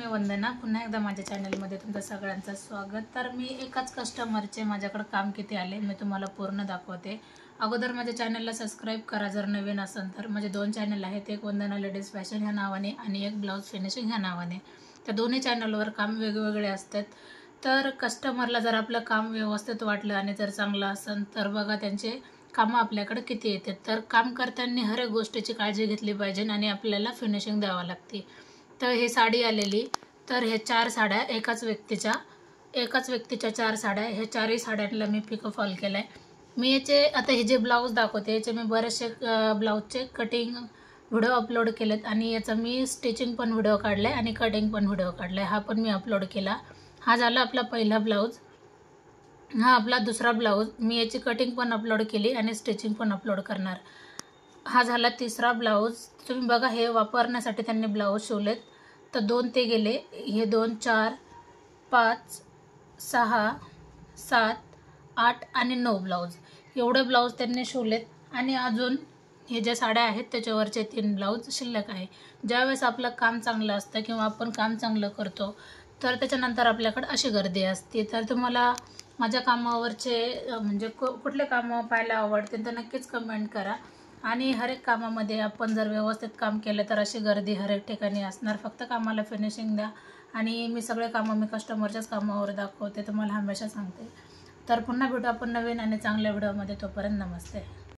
वंदना, पुन्हा एकदा माझ्या चॅनलमध्ये तुमचं सगळ्यांचं स्वागत। तर मी एकाच कस्टमरचे माझ्याकडे काम किती आले मी तुम्हाला पूर्ण दाखवते। अगोदर माझ्या चॅनलला सबस्क्राइब करा जर नवीन असेल तर। माझे दोन चॅनल आहेत, एक वंदना लेडीज फॅशन ह्या नावाने आणि एक ब्लाउज फिनिशिंग ह्या नावाने। त्या दोन्ही चॅनलवर काम वेगवेगळे असतात। तर कस्टमरला जर आपलं काम व्यवस्थित वाटलं आणि जर चांगलं असेल तर बघा त्यांचे काम आपल्याकडे किती येते। तर काम करताना हर एक गोष्टीची काळजी घेतली पाहिजे आणि आपल्याला फिनिशिंग द्यावी लागते। तर हे साडी आलेली, तर हे 4 साड्या एकाच व्यक्तीच्या 4 साड्या, हे चारही साड्यांना मी पिको फॉल केलाय। मी याचे आता हे जे ब्लाऊज दाखवते याचे मी बरेचसे ब्लाऊजचे कटिंग व्हिडिओ अपलोड केलेत आणि याचा मी स्टिचिंग पण व्हिडिओ काढलाय आणि कटिंग पण व्हिडिओ काढलाय, हा पण मी अपलोड केला। हा झाला आपला पहिला ब्लाऊज, हा आपला दुसरा ब्लाऊज। मी याची कटिंग पण अपलोड केली आणि स्टिचिंग पण अपलोड करणार। हा झाला तिसरा ब्लाऊज। तुम्ही बघा हे वापरण्यासाठी त्यांनी ब्लाऊज शिवलेत, तर 2 ते गेले, हे 2 4 5 6 7 8 आणि 9 ब्लाऊज, एवढे ब्लाऊज त्यांनी शिवलेत। आणि अजून हे जे साड्या आहेत त्याच्यावरचे 3 ब्लाऊज शिल्लक आहे। ज्यावेळेस आपलं काम चांगलं असतं किंवा आपण काम चांगलं करतो तर त्याच्यानंतर आपल्याकडे अशी गर्दी असते। तर तुम्हाला माझ्या कामावरचे म्हणजे कुठले कामं पाहायला आवडतील तर नक्कीच कमेंट करा। आणि हर एक कामामध्ये आपण जर व्यवस्थित काम केलं तर अशी गर्दी हर एक ठिकाणी असणार। फक्त कामाला फिनिशिंग द्या। आणि मी सगळे कामं मी कस्टमरच्याच कामावर दाखवते, तुम्हाला हमेशा सांगते। तर पुन्हा भेटू आपण नवीन आणि चांगल्या व्हिडिओमध्ये, तोपर्यंत नमस्ते।